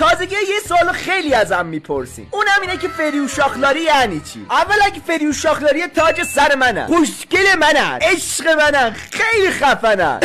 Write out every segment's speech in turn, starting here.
تازگی یه سوالو خیلی ازم میپرسین، اونم اینه که فریوشاخلاری یعنی چی؟ اول اگه فریوشاخلاری تاج سر منن، خوشگل منن، عشق منن، خیلی خفنن.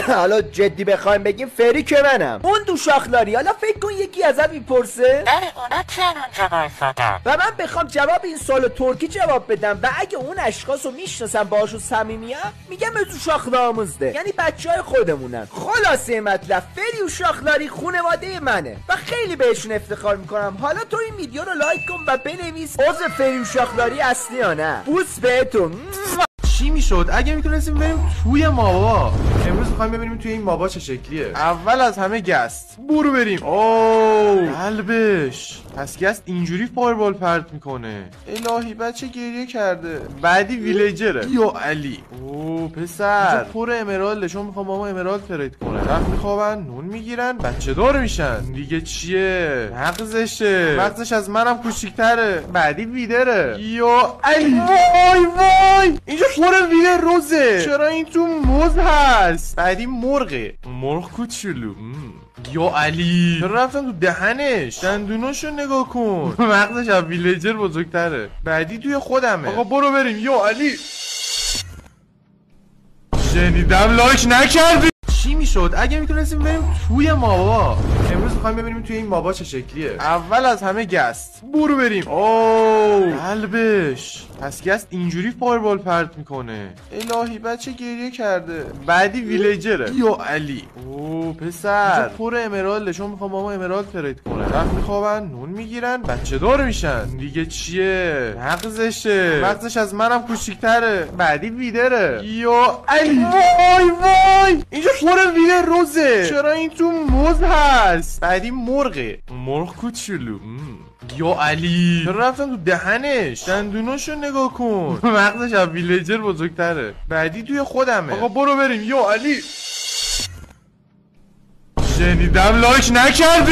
حالا جدی بخوایم بگیم فری که منم، اون دوشاخلاری. حالا فکر کن یکی ازت میپرسه اونا چرا اونجا وایسادن و من بخوام جواب این سوالو ترکی جواب بدم و اگه اون اشخاصو میشناسم باهاشون صمیمیم، میگم دوشاخلامızdı، یعنی بچهای خودمونن. خلاصه مطلب فریوشاخلاری خانواده منه و خیلی بهشون افتخار میکنم. حالا تو این ویدیو رو لایک کن و بنویس عضو فریوشاخلاری اصلی یا نه. بوس بهتون. چی میشد اگه میتونستیم بریم توی مابا؟ امروز میخوایم ببینیم توی این مابا چه شکلیه. اول از همه گست، برو بریم. اوه قلبش، پس گست اینجوری فایربال پرت میکنه. الهی بچه گریه کرده. بعدی ویلیجره یا علی. اوه پسر پر امرالده، چون میخوام ماما امرالد ترید کنه. رفت میخوابن، نون میگیرن، بچه دار میشن. دیگه چیه؟ مغزشه، مغزش از منم کوچیک‌تره. بعدی ویدره یا علی. وای وای اینجا پر ویده روزه، چرا این تو موز هست؟ بعدی مرغه، مرغ کوچولو. یا علی چرا رفتم تو دهنش؟ دندوناشو نگاه کن. مغزش از ویلیجر بزرگتره. بعدی توی خودمه. آقا برو بریم. یا علی شنیدم لایک نکردی. چی میشد اگه میتونستیم بریم توی مابا؟ امروز میخوایم ببینیم توی این مابا چه شکلیه. اول از همه گست، برو بریم. اوه قلبش، پس گست اینجوری فایربال پرت میکنه. الهی بچه گریه کرده. بعدی ویلیجره یا علی. اوه پسر پر امرالده، چون میخوام ماما امرالد ترید کنه. رفت میخوابن، نون میگیرن، بچه دار میشن. دیگه چیه؟ مغزشه، مغزش از منم کوچیک‌تره. بعدی ویدره یا علی. وای وای اینجا پر ویده روزه، چرا این تو موز هست؟ بعدی مرغه، مرغ کوچولو. یا علی چرا رفتم تو دهنش؟ دندوناشو نگاه کن. مغزش از ویلیجر بزرگتره. بعدی توی خودمه. آقا برو بریم. یا علی شنیدم لایک نکردی.